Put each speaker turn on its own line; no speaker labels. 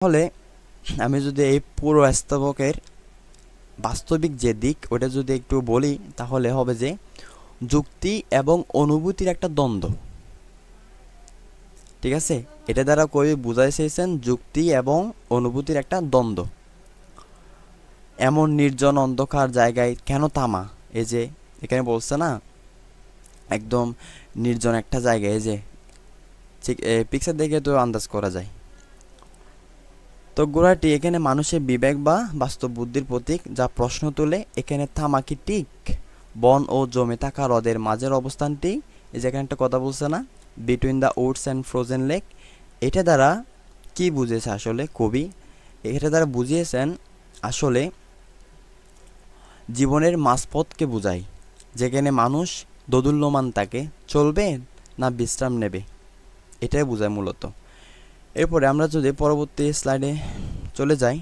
তাহলে আমি যদি এই পুরো স্তবকের বাস্তবিক যে দিক ওটা যদি একটু বলি তাহলে হবে যে যুক্তি এবং অনুভূতির একটা দ্বন্দ্ব। ঠিক আছে, এটা দ্বারা কবি বুঝাই চেয়েছেন যুক্তি এবং অনুভূতির একটা দ্বন্দ্ব। এমন নির্জন অন্ধকার জায়গায় কেন থামা? এই যে এখানে বলছে না, একদম নির্জন একটা জায়গায়, এই যে ঠিক পিকচার দেখে তো আন্দাজ করা যায়। তো ঘোড়াটি এখানে মানুষের বিবেক বা বাস্তব বুদ্ধির প্রতীক, যা প্রশ্ন তোলে এখানে থামা কি ঠিক? বন ও জমে থাকা হ্রদের মাঝের অবস্থানটি, এই যে এখানে একটা কথা বলছে না, between the Woods and frozen lake, এটা দ্বারা কি বুঝেছে আসলে কবি? এটা দ্বারা বুঝিয়েছেন আসলে জীবনের মাঝপথকে বোঝায়, যেখানে মানুষ দোদুল্যমান থাকে, চলবে না বিশ্রাম নেবে, এটাই বোঝায় মূলত। এরপরে আমরা যদি পরবর্তী স্লাইডে চলে যাই,